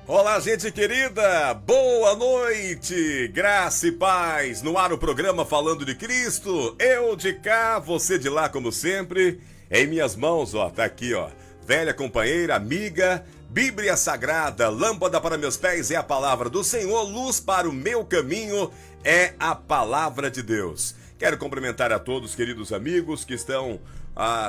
Olá, gente querida, boa noite, graça e paz, no ar o programa Falando de Cristo, eu de cá, você de lá como sempre, em minhas mãos, tá aqui, velha companheira, amiga, Bíblia Sagrada, lâmpada para meus pés é a palavra do Senhor, luz para o meu caminho é a palavra de Deus. Quero cumprimentar a todos, queridos amigos, que estão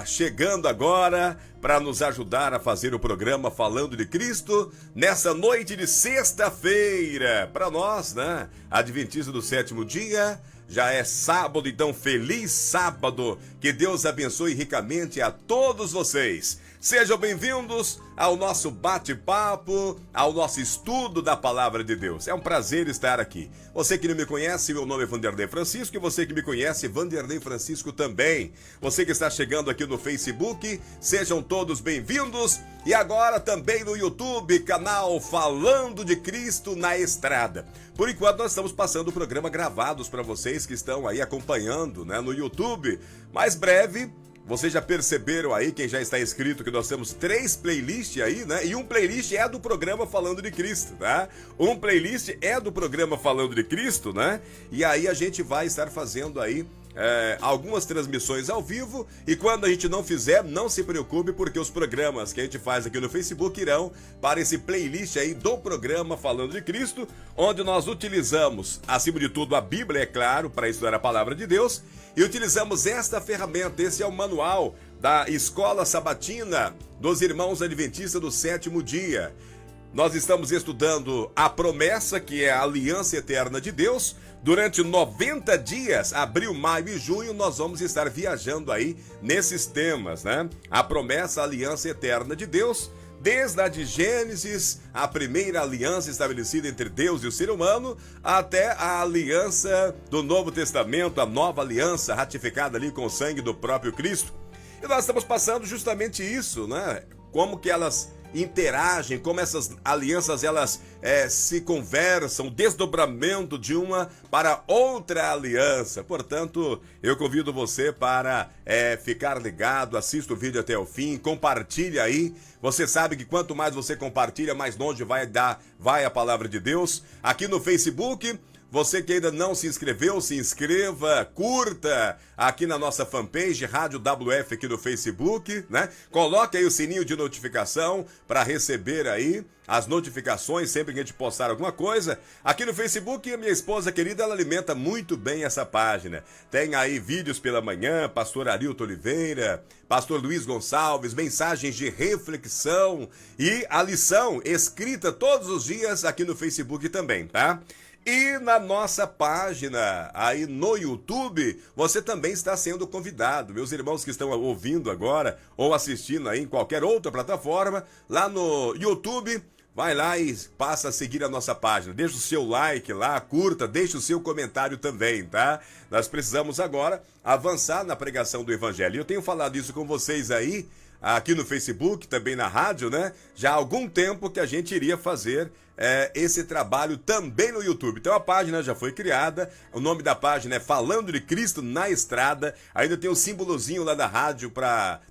chegando agora para nos ajudar a fazer o programa Falando de Cristo nessa noite de sexta-feira. Para nós, né, Adventista do sétimo dia, já é sábado, então feliz sábado. Que Deus abençoe ricamente a todos vocês. Sejam bem-vindos ao nosso bate-papo, ao nosso estudo da Palavra de Deus. É um prazer estar aqui. Você que não me conhece, meu nome é Vanderlei Francisco, e você que me conhece, Vanderlei Francisco também. Você que está chegando aqui no Facebook, sejam todos bem-vindos. E agora também no YouTube, canal Falando de Cristo na Estrada. Por enquanto nós estamos passando o programa gravados para vocês que estão aí acompanhando, né, no YouTube. Mais breve, vocês já perceberam aí, quem já está inscrito, que nós temos 3 playlists aí, né? E um playlist é do programa Falando de Cristo, tá? Um playlist é do programa Falando de Cristo, né? E aí a gente vai estar fazendo aí algumas transmissões ao vivo, e quando a gente não fizer, não se preocupe, porque os programas que a gente faz aqui no Facebook irão para esse playlist aí do programa Falando de Cristo, onde nós utilizamos, acima de tudo, a Bíblia, é claro, para estudar a Palavra de Deus, e utilizamos esta ferramenta. Esse é o manual da Escola Sabatina dos Irmãos Adventistas do Sétimo Dia. Nós estamos estudando a promessa, que é a aliança eterna de Deus. Durante 90 dias, abril, maio e junho, nós vamos estar viajando aí nesses temas, né? A promessa, a aliança eterna de Deus, desde a de Gênesis, a primeira aliança estabelecida entre Deus e o ser humano, até a aliança do Novo Testamento, a nova aliança ratificada ali com o sangue do próprio Cristo. E nós estamos passando justamente isso, né? Como que elas interagem, como essas alianças elas se conversam, desdobramento de uma para outra aliança. Portanto, eu convido você para ficar ligado, assista o vídeo até o fim, compartilha aí. Você sabe que quanto mais você compartilha, mais longe vai a palavra de Deus. Aqui no Facebook, você que ainda não se inscreveu, se inscreva, curta aqui na nossa fanpage, Rádio WF aqui no Facebook, né? Coloque aí o sininho de notificação para receber aí as notificações sempre que a gente postar alguma coisa. Aqui no Facebook, a minha esposa querida, ela alimenta muito bem essa página. Tem aí vídeos pela manhã, pastor Arilton Oliveira, pastor Luiz Gonçalves, mensagens de reflexão e a lição escrita todos os dias aqui no Facebook também, tá? E na nossa página, aí no YouTube, você também está sendo convidado. Meus irmãos que estão ouvindo agora ou assistindo aí em qualquer outra plataforma, lá no YouTube, vai lá e passa a seguir a nossa página. Deixa o seu like lá, curta, deixa o seu comentário também, tá? Nós precisamos agora avançar na pregação do Evangelho. E eu tenho falado isso com vocês aí, aqui no Facebook, também na rádio, né? Já há algum tempo que a gente iria fazer esse trabalho também no YouTube. Então a página já foi criada, o nome da página é Falando de Cristo na Estrada. Ainda tem o símbolozinho lá da rádio,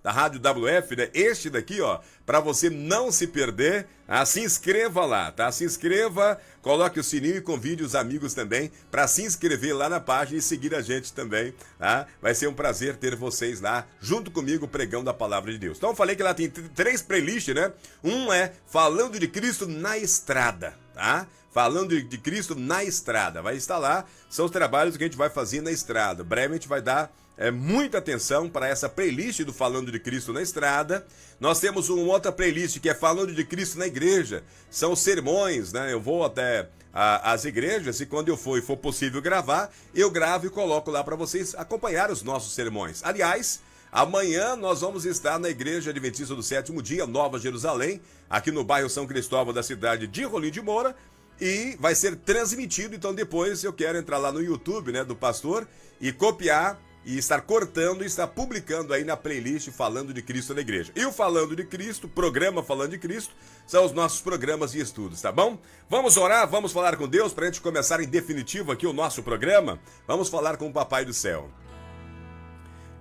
da Rádio WF, né? Este daqui, para você não se perder. Se inscreva lá, tá? Se inscreva, coloque o sininho e convide os amigos também para se inscrever lá na página e seguir a gente também, tá? Vai ser um prazer ter vocês lá junto comigo pregando a palavra de Deus. Então eu falei que lá tem 3 playlists, né? Um é Falando de Cristo na Estrada, tá? Falando de Cristo na Estrada. Vai estar lá, são os trabalhos que a gente vai fazer na estrada. Breve a gente vai dar muita atenção para essa playlist do Falando de Cristo na Estrada. Nós temos uma outra playlist que é Falando de Cristo na Igreja. São os sermões, né? Eu vou até as igrejas e quando eu for e for possível gravar, eu gravo e coloco lá para vocês acompanhar os nossos sermões. Aliás, amanhã nós vamos estar na Igreja Adventista do Sétimo Dia, Nova Jerusalém, aqui no bairro São Cristóvão da cidade de Rolim de Moura, e vai ser transmitido. Então depois eu quero entrar lá no YouTube, né, do pastor e copiar e estar cortando e estar publicando aí na playlist Falando de Cristo na Igreja. E o Falando de Cristo, programa Falando de Cristo, são os nossos programas e estudos, tá bom? Vamos orar, vamos falar com Deus para a gente começar em definitivo aqui o nosso programa. Vamos falar com o Papai do Céu.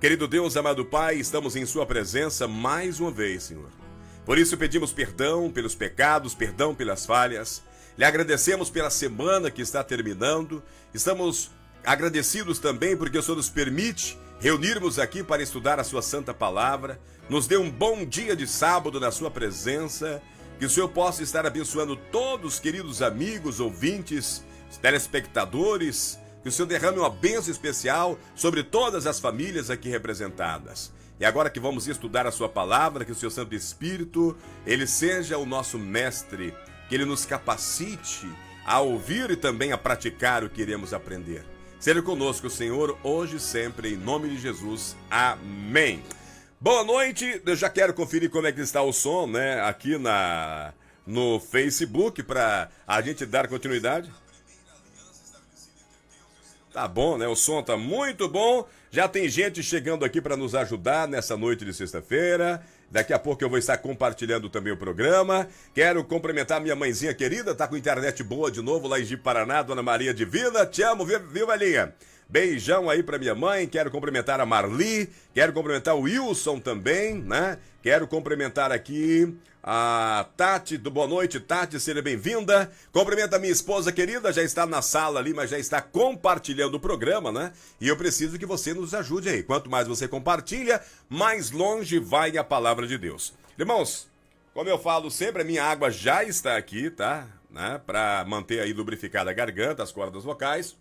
Querido Deus, amado Pai, estamos em sua presença mais uma vez, Senhor. Por isso pedimos perdão pelos pecados, perdão pelas falhas. Lhe agradecemos pela semana que está terminando. Estamos agradecidos também porque o Senhor nos permite reunirmos aqui para estudar a sua santa palavra. Nos dê um bom dia de sábado na sua presença. Que o Senhor possa estar abençoando todos, queridos amigos, ouvintes, telespectadores. Que o Senhor derrame uma bênção especial sobre todas as famílias aqui representadas. E agora que vamos estudar a sua palavra, que o seu Santo Espírito, ele seja o nosso mestre, que ele nos capacite a ouvir e também a praticar o que iremos aprender. Seja conosco, Senhor, hoje e sempre, em nome de Jesus. Amém. Boa noite, eu já quero conferir como é que está o som, né, aqui no Facebook, para a gente dar continuidade. Tá bom, né? O som tá muito bom. Já tem gente chegando aqui para nos ajudar nessa noite de sexta-feira. Daqui a pouco eu vou estar compartilhando também o programa. Quero cumprimentar minha mãezinha querida, tá com internet boa de novo lá em Ji-Paraná, Dona Maria de Vida. Te amo, viu, velhinha? Beijão aí pra minha mãe. Quero cumprimentar a Marli. Quero cumprimentar o Wilson também, né? Quero cumprimentar aqui a Tati, do Boa Noite, Tati, seja bem-vinda. Cumprimenta a minha esposa querida, já está na sala ali, mas já está compartilhando o programa, né? E eu preciso que você nos ajude aí. Quanto mais você compartilha, mais longe vai a palavra de Deus. Irmãos, como eu falo sempre, a minha água já está aqui, tá? Né? Para manter aí lubrificada a garganta, as cordas vocais.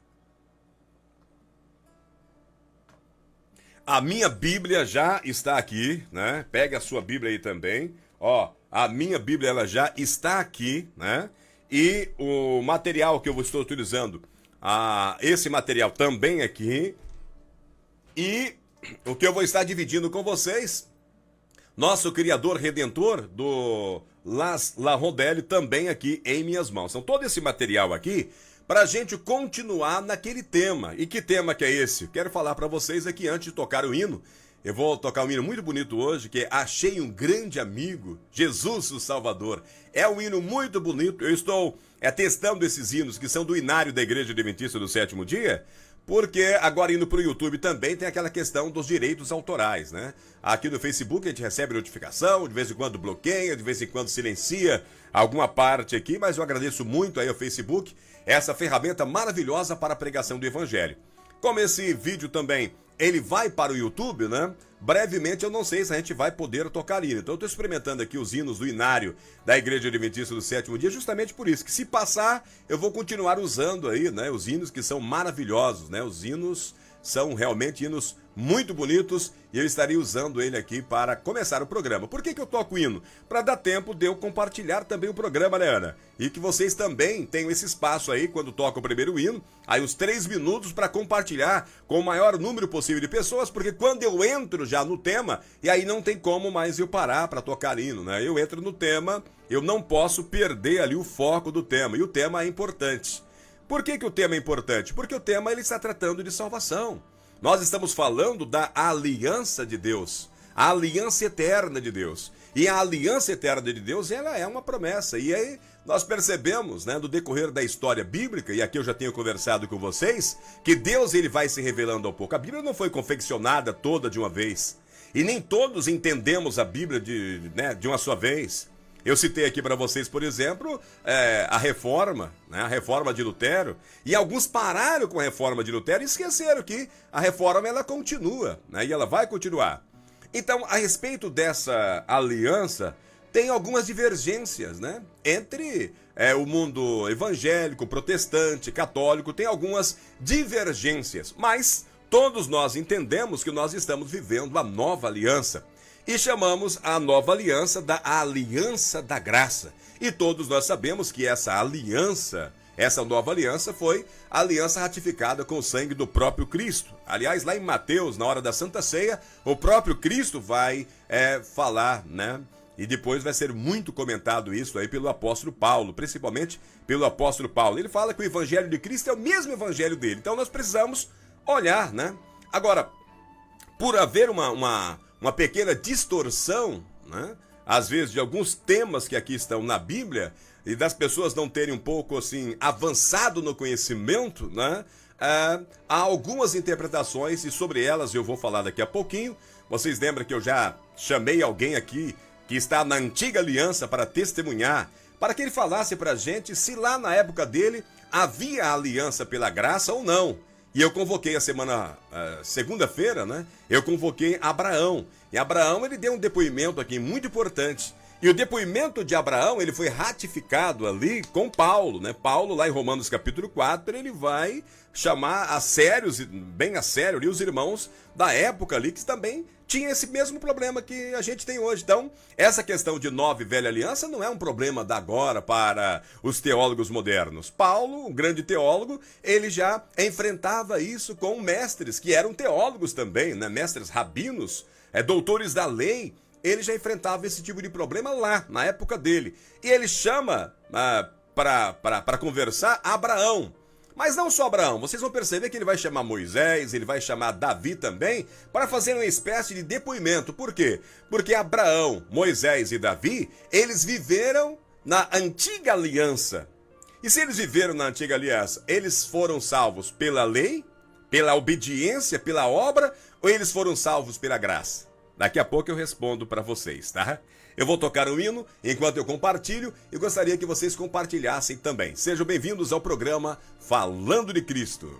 A minha Bíblia já está aqui, né? Pega a sua Bíblia aí também. Ó, a minha Bíblia ela já está aqui, né? E o material que eu estou utilizando, esse material também aqui. E o que eu vou estar dividindo com vocês, nosso Criador Redentor do Las La Rondelli também aqui em minhas mãos. Então todo esse material aqui para a gente continuar naquele tema. E que tema que é esse? Quero falar para vocês aqui antes de tocar o hino. Eu vou tocar um hino muito bonito hoje, que é Achei um Grande Amigo, Jesus o Salvador. É um hino muito bonito. Eu estou testando esses hinos que são do Inário da Igreja Adventista do Sétimo Dia, porque agora indo para o YouTube também tem aquela questão dos direitos autorais, né? Aqui no Facebook a gente recebe notificação, de vez em quando bloqueia, de vez em quando silencia alguma parte aqui, mas eu agradeço muito aí ao Facebook, essa ferramenta maravilhosa para a pregação do Evangelho. Como esse vídeo também, ele vai para o YouTube, né? Brevemente eu não sei se a gente vai poder tocar hino. Então eu estou experimentando aqui os hinos do Inário da Igreja Adventista do Sétimo Dia, justamente por isso, que se passar, eu vou continuar usando aí, né? Os hinos que são maravilhosos, né? Os hinos são realmente hinos muito bonitos e eu estaria usando ele aqui para começar o programa. Por que eu toco o hino? Para dar tempo de eu compartilhar também o programa, né, Ana? E que vocês também tenham esse espaço aí, quando toca o primeiro hino, aí uns 3 minutos para compartilhar com o maior número possível de pessoas, porque quando eu entro já no tema, e aí não tem como mais eu parar para tocar hino, né? Eu entro no tema, eu não posso perder ali o foco do tema, e o tema é importante. Por que o tema é importante? Porque o tema ele está tratando de salvação. Nós estamos falando da aliança de Deus, a aliança eterna de Deus. E a aliança eterna de Deus, ela é uma promessa. E aí nós percebemos, né, no decorrer da história bíblica, e aqui eu já tenho conversado com vocês, que Deus ele vai se revelando ao pouco. A Bíblia não foi confeccionada toda de uma vez. E nem todos entendemos a Bíblia de uma só vez. Eu citei aqui para vocês, por exemplo, a Reforma, né? A Reforma de Lutero, e alguns pararam com a Reforma de Lutero e esqueceram que a Reforma ela continua, né? E ela vai continuar. Então, a respeito dessa aliança, tem algumas divergências, né? Entre o mundo evangélico, protestante, católico, tem algumas divergências, mas todos nós entendemos que nós estamos vivendo a nova aliança. E chamamos a nova aliança da Aliança da Graça. E todos nós sabemos que essa aliança, essa nova aliança foi a aliança ratificada com o sangue do próprio Cristo. Aliás, lá em Mateus, na hora da Santa Ceia, o próprio Cristo vai falar, né? E depois vai ser muito comentado isso aí pelo apóstolo Paulo, principalmente pelo apóstolo Paulo. Ele fala que o evangelho de Cristo é o mesmo evangelho dele. Então nós precisamos olhar, né? Agora, por haver uma pequena distorção, né, às vezes, de alguns temas que aqui estão na Bíblia, e das pessoas não terem um pouco assim avançado no conhecimento, né, há algumas interpretações, e sobre elas eu vou falar daqui a pouquinho. Vocês lembram que eu já chamei alguém aqui que está na antiga aliança para testemunhar, para que ele falasse para a gente se lá na época dele havia aliança pela graça ou não. E eu convoquei segunda-feira, né? Eu convoquei Abraão. E Abraão, ele deu um depoimento aqui muito importante. E o depoimento de Abraão, ele foi ratificado ali com Paulo, né? Paulo, lá em Romanos capítulo 4, ele vai chamar a sérios, bem a sério ali, os irmãos da época ali, que também tinha esse mesmo problema que a gente tem hoje. Então, essa questão de nova e velha aliança não é um problema da agora para os teólogos modernos. Paulo, um grande teólogo, ele já enfrentava isso com mestres que eram teólogos também, né? Mestres rabinos, doutores da lei. Ele já enfrentava esse tipo de problema lá, na época dele. E ele chama para conversar Abraão. Mas não só Abraão, vocês vão perceber que ele vai chamar Moisés, ele vai chamar Davi também, para fazer uma espécie de depoimento. Por quê? Porque Abraão, Moisés e Davi, eles viveram na antiga aliança. E se eles viveram na antiga aliança, eles foram salvos pela lei, pela obediência, pela obra, ou eles foram salvos pela graça? Daqui a pouco eu respondo para vocês, tá? Eu vou tocar um hino enquanto eu compartilho e gostaria que vocês compartilhassem também. Sejam bem-vindos ao programa Falando de Cristo.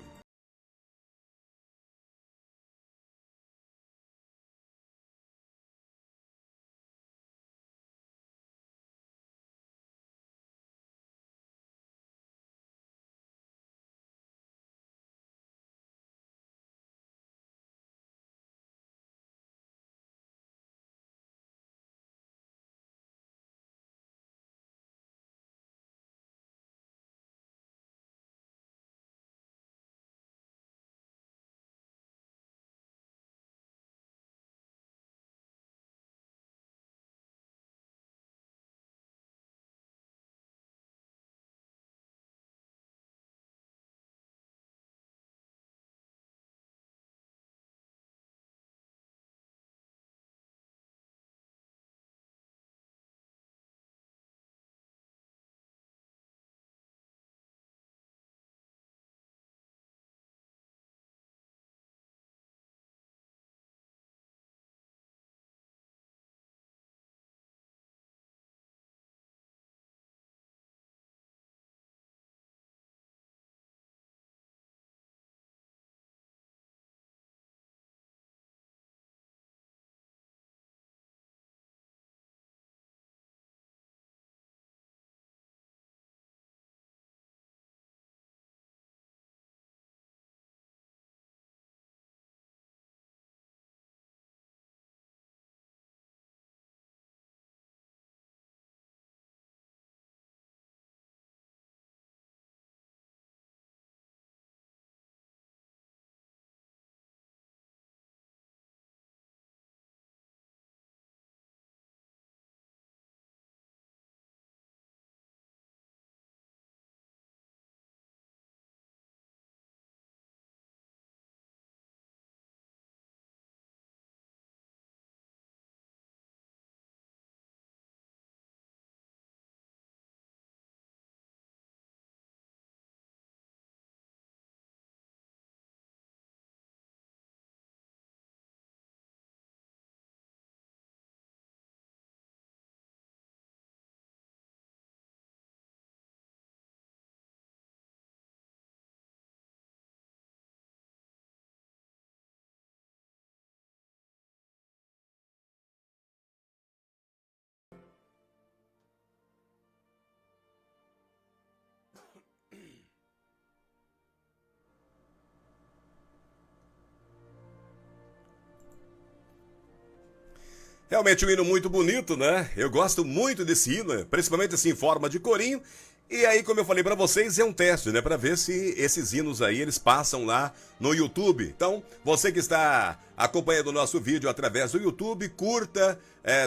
Realmente um hino muito bonito, né? Eu gosto muito desse hino, principalmente assim em forma de corinho. E aí, como eu falei pra vocês, é um teste, né? Pra ver se esses hinos aí, eles passam lá no YouTube. Então, você que está acompanhando o nosso vídeo através do YouTube, curta,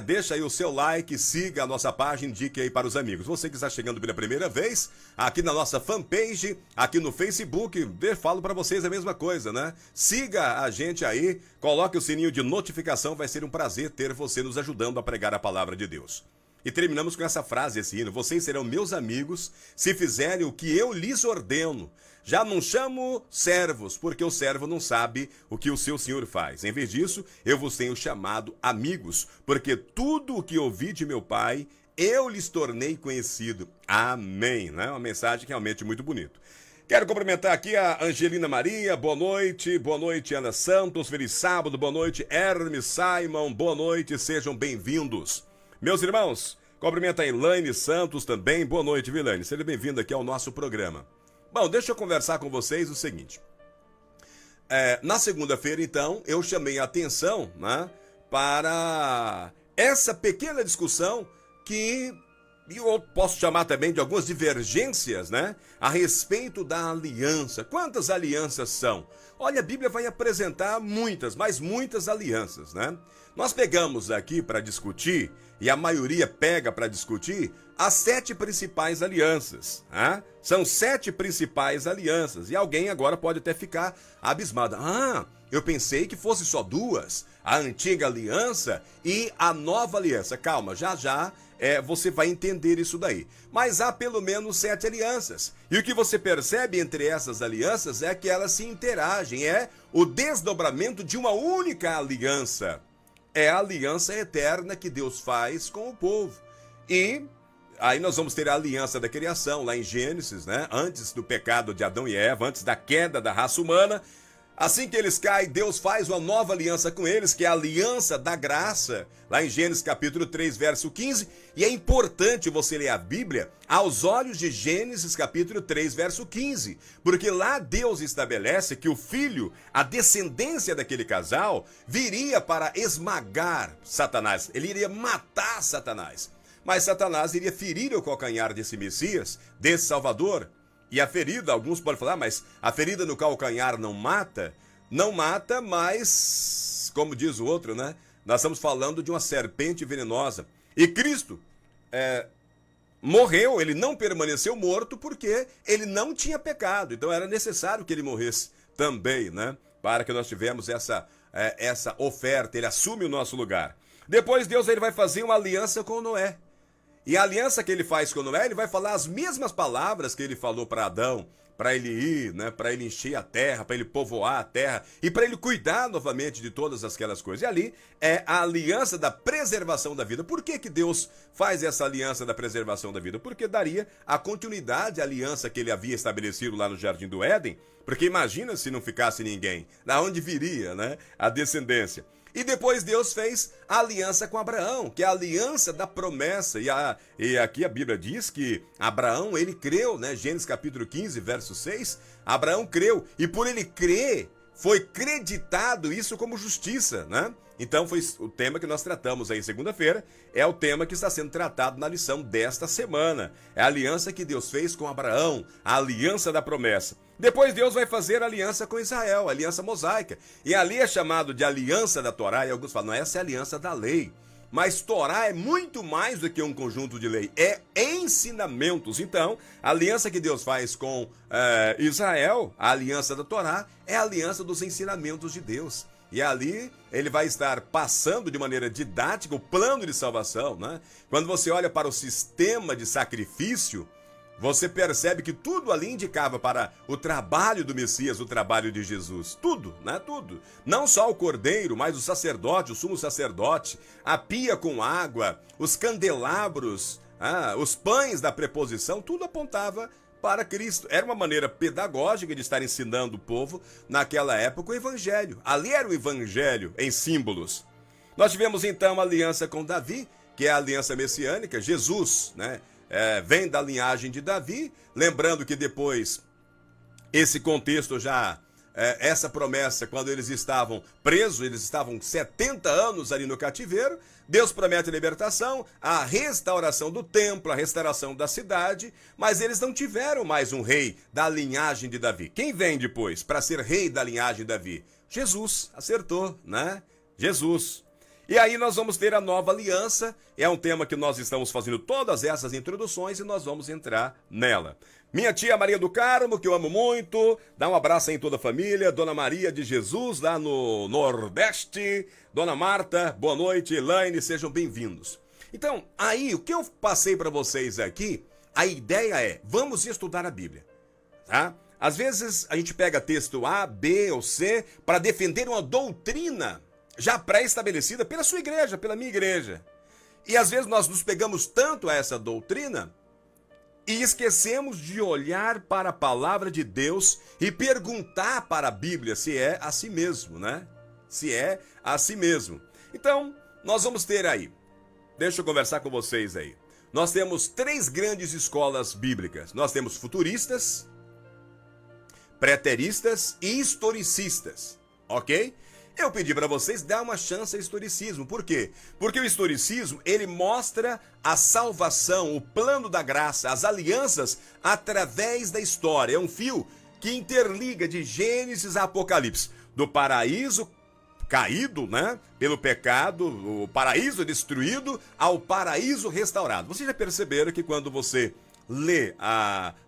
deixa aí o seu like, siga a nossa página, indique aí para os amigos. Você que está chegando pela primeira vez, aqui na nossa fanpage, aqui no Facebook, falo pra vocês a mesma coisa, né? Siga a gente aí, coloque o sininho de notificação, vai ser um prazer ter você nos ajudando a pregar a palavra de Deus. E terminamos com essa frase, esse hino: vocês serão meus amigos se fizerem o que eu lhes ordeno. Já não chamo servos, porque o servo não sabe o que o seu senhor faz. Em vez disso, eu vos tenho chamado amigos, porque tudo o que ouvi de meu pai, eu lhes tornei conhecido. Amém. Né? Uma mensagem realmente muito bonita. Quero cumprimentar aqui a Angelina Maria, boa noite Ana Santos, feliz sábado, boa noite Hermes Simon, boa noite, sejam bem-vindos. Meus irmãos, cumprimento a Elaine Santos também, boa noite, Elaine, seja bem-vindo aqui ao nosso programa. Bom, deixa eu conversar com vocês o seguinte, na segunda-feira então, eu chamei a atenção, né, para essa pequena discussão que eu posso chamar também de algumas divergências, né? A respeito da aliança. Quantas alianças são? Olha, a Bíblia vai apresentar muitas, mas muitas alianças, né? Nós pegamos aqui para discutir, e a maioria pega para discutir, as 7 principais alianças. Né? São 7 principais alianças. E alguém agora pode até ficar abismado. Eu pensei que fosse só 2. A antiga aliança e a nova aliança. Calma, já você vai entender isso daí. Mas há pelo menos 7 alianças. E o que você percebe entre essas alianças é que elas se interagem. É o desdobramento de uma única aliança. É a aliança eterna que Deus faz com o povo. E aí nós vamos ter a aliança da criação, lá em Gênesis, né? Antes do pecado de Adão e Eva, antes da queda da raça humana. Assim que eles caem, Deus faz uma nova aliança com eles, que é a aliança da graça, lá em Gênesis capítulo 3, verso 15. E é importante você ler a Bíblia aos olhos de Gênesis capítulo 3, verso 15. Porque lá Deus estabelece que o filho, a descendência daquele casal, viria para esmagar Satanás. Ele iria matar Satanás. Mas Satanás iria ferir o calcanhar desse Messias, desse Salvador. E a ferida, alguns podem falar, mas a ferida no calcanhar não mata? Não mata, mas, como diz o outro, né? Nós estamos falando de uma serpente venenosa. E Cristo morreu, ele não permaneceu morto porque ele não tinha pecado. Então era necessário que ele morresse também, né? Para que nós tivemos essa oferta, ele assume o nosso lugar. Depois Deus ele vai fazer uma aliança com Noé. E a aliança que ele faz com Noé, ele vai falar as mesmas palavras que ele falou para Adão, para ele ir, né, para ele encher a terra, para ele povoar a terra e para ele cuidar novamente de todas aquelas coisas. E ali é a aliança da preservação da vida. Por que Deus faz essa aliança da preservação da vida? Porque daria a continuidade à aliança que ele havia estabelecido lá no Jardim do Éden. Porque imagina se não ficasse ninguém, da onde viria, né, a descendência? E depois Deus fez a aliança com Abraão, que é a aliança da promessa. E aqui a Bíblia diz que Abraão, ele creu, né? Gênesis capítulo 15, verso 6. Abraão creu, e por ele crer, foi creditado isso como justiça, né? Então foi o tema que nós tratamos aí segunda-feira, é o tema que está sendo tratado na lição desta semana. É a aliança que Deus fez com Abraão, a aliança da promessa. Depois Deus vai fazer a aliança com Israel, a aliança mosaica. E ali é chamado de aliança da Torá, e alguns falam, não, essa é a aliança da lei. Mas Torá é muito mais do que um conjunto de lei, é ensinamentos. Então, a aliança que Deus faz com Israel, a aliança da Torá, é a aliança dos ensinamentos de Deus. E ali ele vai estar passando de maneira didática o plano de salvação, né? Quando você olha para o sistema de sacrifício, você percebe que tudo ali indicava para o trabalho do Messias, o trabalho de Jesus. Tudo, né? Tudo. Não só o cordeiro, mas o sacerdote, o sumo sacerdote, a pia com água, os candelabros, os pães da preposição, tudo apontava para Cristo. Era uma maneira pedagógica de estar ensinando o povo naquela época o evangelho. Ali era o evangelho em símbolos. Nós tivemos então a aliança com Davi, que é a aliança messiânica. Jesus, né, vem da linhagem de Davi. Lembrando que depois, esse contexto já, essa promessa, quando eles estavam presos, eles estavam 70 anos ali no cativeiro, Deus promete a libertação, a restauração do templo, a restauração da cidade, mas eles não tiveram mais um rei da linhagem de Davi. Quem vem depois para ser rei da linhagem de Davi? Jesus, acertou, né? Jesus. E aí nós vamos ter a nova aliança, é um tema que nós estamos fazendo todas essas introduções e nós vamos entrar nela. Minha tia Maria do Carmo, que eu amo muito, dá um abraço aí em toda a família, Dona Maria de Jesus, lá no Nordeste, Dona Marta, boa noite, Elaine, sejam bem-vindos. Então, aí, o que eu passei para vocês aqui, a ideia é, vamos estudar a Bíblia, tá? Às vezes a gente pega texto A, B ou C para defender uma doutrina já pré-estabelecida pela sua igreja, pela minha igreja. E às vezes nós nos pegamos tanto a essa doutrina e esquecemos de olhar para a palavra de Deus e perguntar para a Bíblia se é assim mesmo, né? Se é assim mesmo. Então, nós vamos ter aí, deixa eu conversar com vocês aí. Nós temos 3 grandes escolas bíblicas. Nós temos futuristas, preteristas e historicistas, ok? Eu pedi para vocês dar uma chance ao historicismo. Por quê? Porque o historicismo, ele mostra a salvação, o plano da graça, as alianças através da história. É um fio que interliga de Gênesis a Apocalipse, do paraíso caído, né, pelo pecado, o paraíso destruído, ao paraíso restaurado. Vocês já perceberam que quando você lê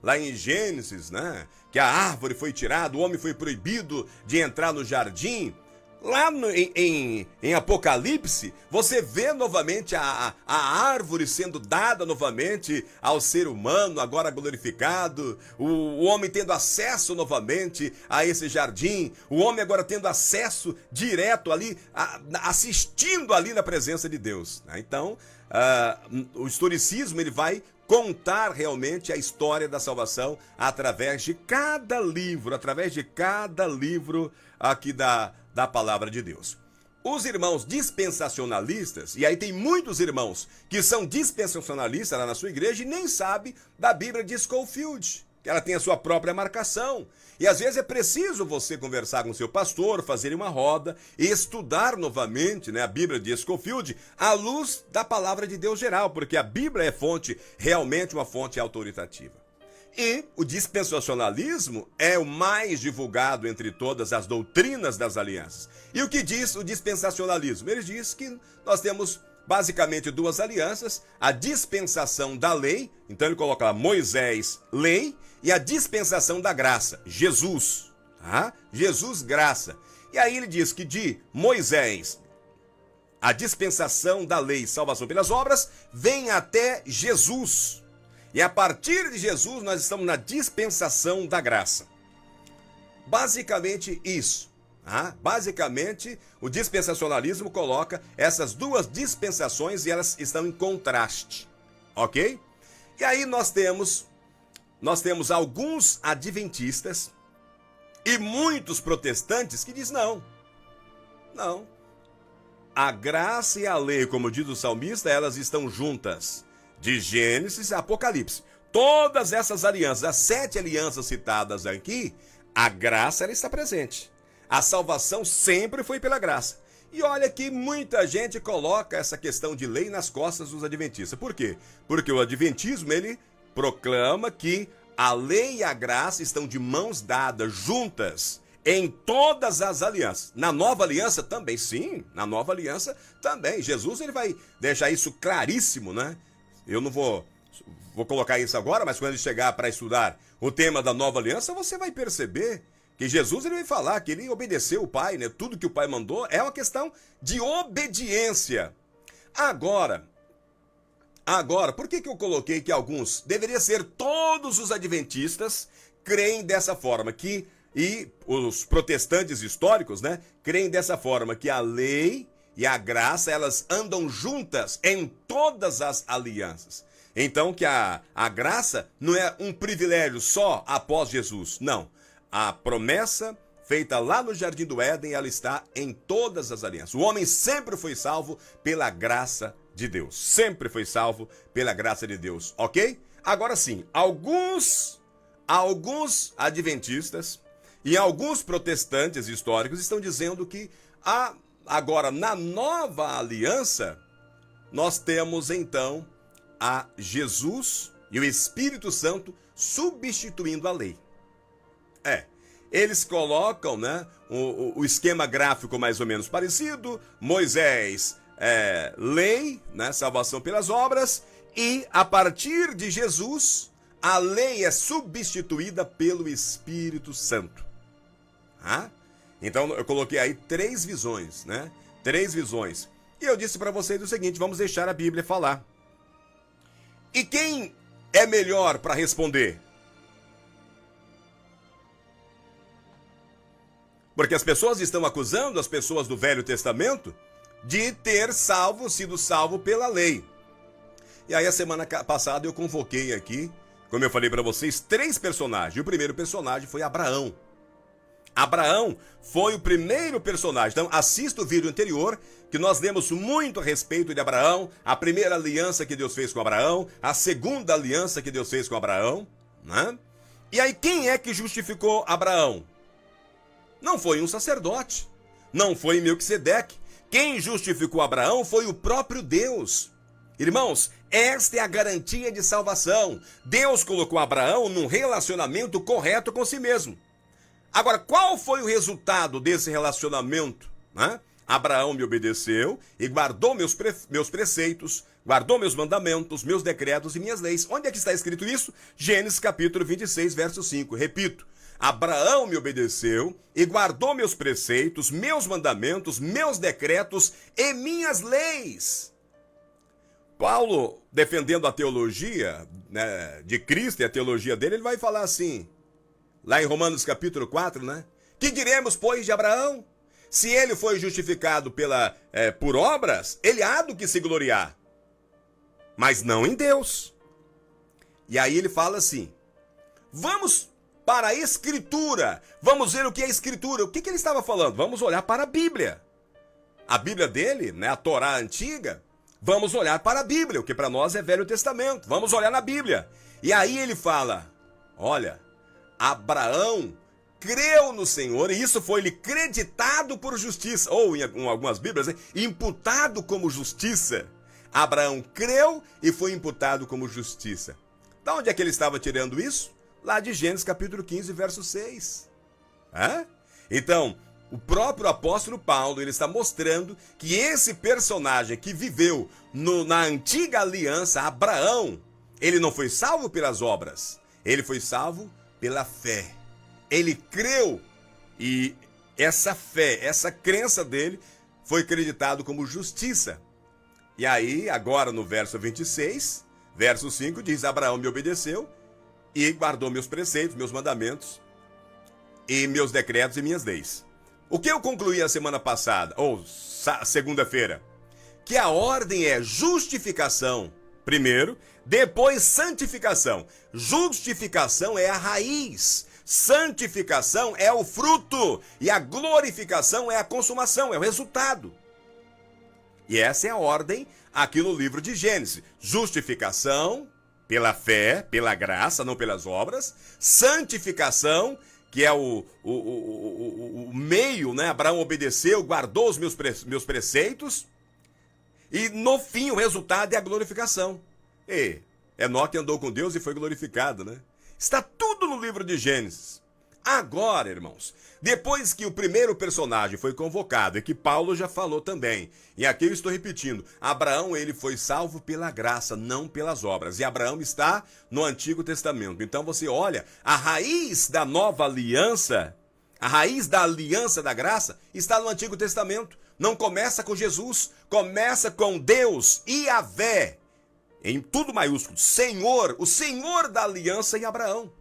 lá em Gênesis, né, que a árvore foi tirada, o homem foi proibido de entrar no jardim, lá em Apocalipse, você vê novamente a árvore sendo dada novamente ao ser humano, agora glorificado, o homem tendo acesso novamente a esse jardim, o homem agora tendo acesso direto ali, assistindo ali na presença de Deus. Então, o historicismo, ele vai contar realmente a história da salvação através de cada livro, aqui da palavra de Deus. Os irmãos dispensacionalistas, e aí tem muitos irmãos que são dispensacionalistas lá na sua igreja e nem sabem da Bíblia de Scofield, que ela tem a sua própria marcação. E às vezes é preciso você conversar com o seu pastor, fazer uma roda e estudar novamente, né, a Bíblia de Scofield à luz da palavra de Deus geral, porque a Bíblia é realmente uma fonte autoritativa. E o dispensacionalismo é o mais divulgado entre todas as doutrinas das alianças. E o que diz o dispensacionalismo? Ele diz que nós temos basicamente 2 alianças, a dispensação da lei, então ele coloca lá Moisés, lei, e a dispensação da graça, Jesus, tá? Jesus, graça. E aí ele diz que de Moisés, a dispensação da lei, salvação pelas obras, vem até Jesus. E a partir de Jesus nós estamos na dispensação da graça. Basicamente isso. Basicamente, o dispensacionalismo coloca essas 2 dispensações e elas estão em contraste. Ok? E aí nós temos alguns adventistas e muitos protestantes que dizem não. A graça e a lei, como diz o salmista, elas estão juntas. De Gênesis a Apocalipse. Todas essas alianças, as 7 alianças citadas aqui, a graça ela está presente. A salvação sempre foi pela graça. E olha que muita gente coloca essa questão de lei nas costas dos adventistas. Por quê? Porque o adventismo, ele proclama que a lei e a graça estão de mãos dadas, juntas, em todas as alianças. Na nova aliança também, sim, na nova aliança também. Jesus, ele vai deixar isso claríssimo, né? Eu não vou colocar isso agora, mas quando ele chegar para estudar o tema da nova aliança, você vai perceber que Jesus, ele vai falar que ele obedeceu o Pai, né? Tudo que o Pai mandou é uma questão de obediência. Agora, por que eu coloquei que alguns, deveria ser todos os adventistas, creem dessa forma, e os protestantes históricos, né, creem dessa forma, que a lei e a graça, elas andam juntas em todas as alianças. Então que a graça não é um privilégio só após Jesus, não. A promessa feita lá no Jardim do Éden, ela está em todas as alianças. O homem sempre foi salvo pela graça de Deus. Sempre foi salvo pela graça de Deus, ok? Agora sim, alguns adventistas e alguns protestantes históricos estão dizendo que agora, na nova aliança, nós temos então a Jesus e o Espírito Santo substituindo a lei. Eles colocam, né, o esquema gráfico mais ou menos parecido. Moisés, lei, né, salvação pelas obras, e a partir de Jesus, a lei é substituída pelo Espírito Santo. Então eu coloquei aí 3 visões, né? 3 visões. E eu disse para vocês o seguinte, vamos deixar a Bíblia falar. E quem é melhor para responder? Porque as pessoas estão acusando as pessoas do Velho Testamento de ter sido salvo pela lei. E aí a semana passada eu convoquei aqui, como eu falei para vocês, 3 personagens. E o primeiro personagem foi Abraão. Abraão foi o primeiro personagem. Então assista o vídeo anterior, que nós lemos muito a respeito de Abraão, a primeira aliança que Deus fez com Abraão, a segunda aliança que Deus fez com Abraão, né? E aí quem é que justificou Abraão? Não foi um sacerdote, não foi Melquisedeque. Quem justificou Abraão foi o próprio Deus. Irmãos, esta é a garantia de salvação. Deus colocou Abraão num relacionamento correto com si mesmo. Agora, qual foi o resultado desse relacionamento, né? Abraão me obedeceu e guardou meus preceitos, guardou meus mandamentos, meus decretos e minhas leis. Onde é que está escrito isso? Gênesis capítulo 26, verso 5. Repito, Abraão me obedeceu e guardou meus preceitos, meus mandamentos, meus decretos e minhas leis. Paulo, defendendo a teologia, né, de Cristo e a teologia dele, ele vai falar assim, lá em Romanos capítulo 4, né? Que diremos, pois, de Abraão? Se ele foi justificado por obras, ele há do que se gloriar, mas não em Deus. E aí ele fala assim, vamos para a Escritura, vamos ver o que é a Escritura. O que ele estava falando? Vamos olhar para a Bíblia. A Bíblia dele, né, a Torá antiga, vamos olhar para a Bíblia, o que para nós é Velho Testamento. Vamos olhar na Bíblia. E aí ele fala, olha, Abraão creu no Senhor e isso foi-lhe creditado por justiça. Ou em algumas Bíblias, imputado como justiça. Abraão creu e foi imputado como justiça. Da onde é que ele estava tirando isso? Lá de Gênesis capítulo 15, verso 6. Então, o próprio apóstolo Paulo, ele está mostrando que esse personagem que viveu na antiga aliança, Abraão, ele não foi salvo pelas obras, ele foi salvo pela fé. Ele creu e essa fé, essa crença dele foi acreditado como justiça. E aí, agora no verso 26, verso 5, diz, Abraão me obedeceu e guardou meus preceitos, meus mandamentos e meus decretos e minhas leis. O que eu concluí a semana passada, ou segunda-feira? Que a ordem é justificação primeiro, depois santificação. Justificação é a raiz, santificação é o fruto e a glorificação é a consumação, é o resultado. E essa é a ordem aqui no livro de Gênesis. Justificação pela fé, pela graça, não pelas obras. Santificação, que é o meio, né? Abraão obedeceu, guardou os meus preceitos. E no fim o resultado é a glorificação. E Enoque andou com Deus e foi glorificado, né? Está tudo no livro de Gênesis. Agora, irmãos, depois que o primeiro personagem foi convocado, e que Paulo já falou também, e aqui eu estou repetindo, Abraão ele foi salvo pela graça, não pelas obras. E Abraão está no Antigo Testamento. Então você olha, a raiz da nova aliança, a raiz da aliança da graça, está no Antigo Testamento. Não começa com Jesus, começa com Deus, Yahvé, em tudo maiúsculo, Senhor, o Senhor da aliança em Abraão.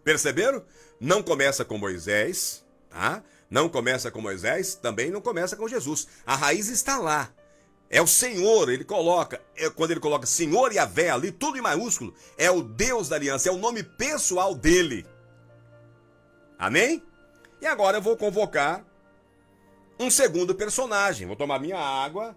Perceberam? Não começa com Moisés, tá? Não começa com Moisés, também não começa com Jesus. A raiz está lá. É o Senhor, ele coloca, quando ele coloca Senhor e Yahvé ali, tudo em maiúsculo, é o Deus da aliança, é o nome pessoal dele. Amém? E agora eu vou convocar um segundo personagem. Vou tomar minha água,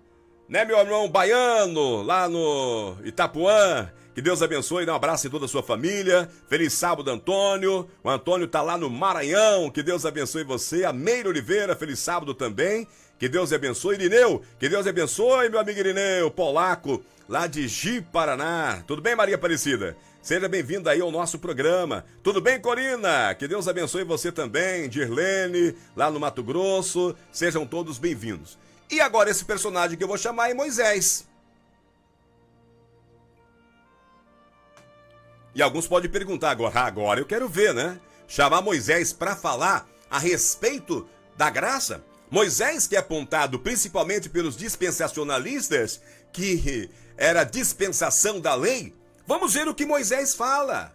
né, meu irmão baiano, lá no Itapuã. Que Deus abençoe, dá um abraço em toda a sua família. Feliz sábado, Antônio. O Antônio tá lá no Maranhão. Que Deus abençoe você. A Meire Oliveira, feliz sábado também. Que Deus abençoe. Irineu, que Deus abençoe, meu amigo Irineu, polaco, lá de Ji, Paraná. Tudo bem, Maria Aparecida? Seja bem-vinda aí ao nosso programa. Tudo bem, Corina? Que Deus abençoe você também. Dirlene, lá no Mato Grosso. Sejam todos bem-vindos. E agora esse personagem que eu vou chamar é Moisés. E alguns podem perguntar agora eu quero ver, né? Chamar Moisés para falar a respeito da graça? Moisés, que é apontado principalmente pelos dispensacionalistas, que era a dispensação da lei, vamos ver o que Moisés fala.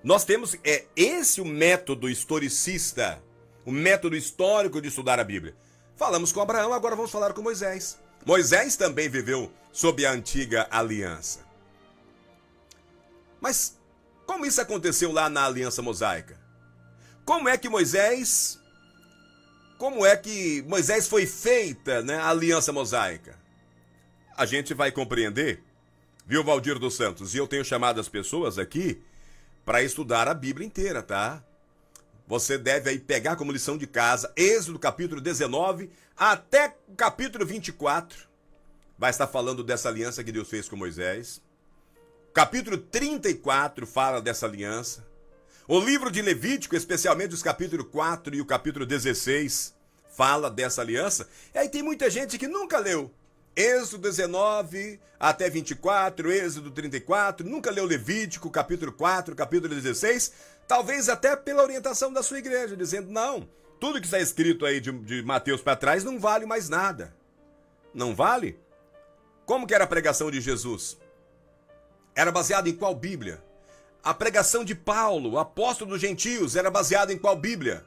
Nós temos esse o método historicista, o método histórico de estudar a Bíblia. Falamos com Abraão, agora vamos falar com Moisés. Moisés também viveu sob a antiga aliança. Mas como isso aconteceu lá na aliança mosaica? Como é que Moisés foi feita, né, a aliança mosaica? A gente vai compreender, viu, Valdir dos Santos? E eu tenho chamado as pessoas aqui para estudar a Bíblia inteira, tá? Você deve aí pegar como lição de casa Êxodo capítulo 19 até o capítulo 24. Vai estar falando dessa aliança que Deus fez com Moisés. Capítulo 34 fala dessa aliança. O livro de Levítico, especialmente os capítulos 4 e o capítulo 16, fala dessa aliança. E aí tem muita gente que nunca leu Êxodo 19 até 24, Êxodo 34, nunca leu Levítico, capítulo 4, capítulo 16, talvez até pela orientação da sua igreja, dizendo, não, tudo que está escrito aí de Mateus para trás não vale mais nada. Não vale? Como que era a pregação de Jesus? Era baseada em qual Bíblia? A pregação de Paulo, o apóstolo dos gentios, era baseada em qual Bíblia?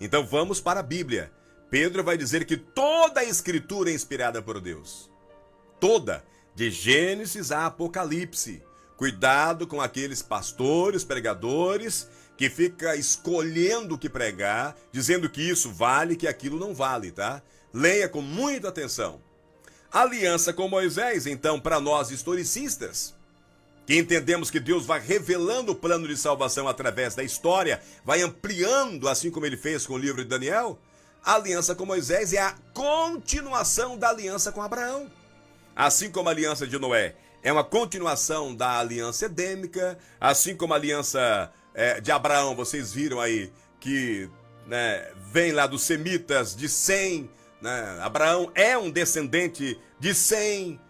Então vamos para a Bíblia. Pedro vai dizer que toda a escritura é inspirada por Deus. Toda, de Gênesis a Apocalipse. Cuidado com aqueles pastores, pregadores, que fica escolhendo o que pregar, dizendo que isso vale, que aquilo não vale, tá? Leia com muita atenção. Aliança com Moisés, então, para nós historicistas, que entendemos que Deus vai revelando o plano de salvação através da história, vai ampliando, assim como ele fez com o livro de Daniel, a aliança com Moisés é a continuação da aliança com Abraão. Assim como a aliança de Noé é uma continuação da aliança edêmica, assim como a aliança de Abraão, vocês viram aí, que vem lá dos semitas de Sem, né? Abraão é um descendente de Sem,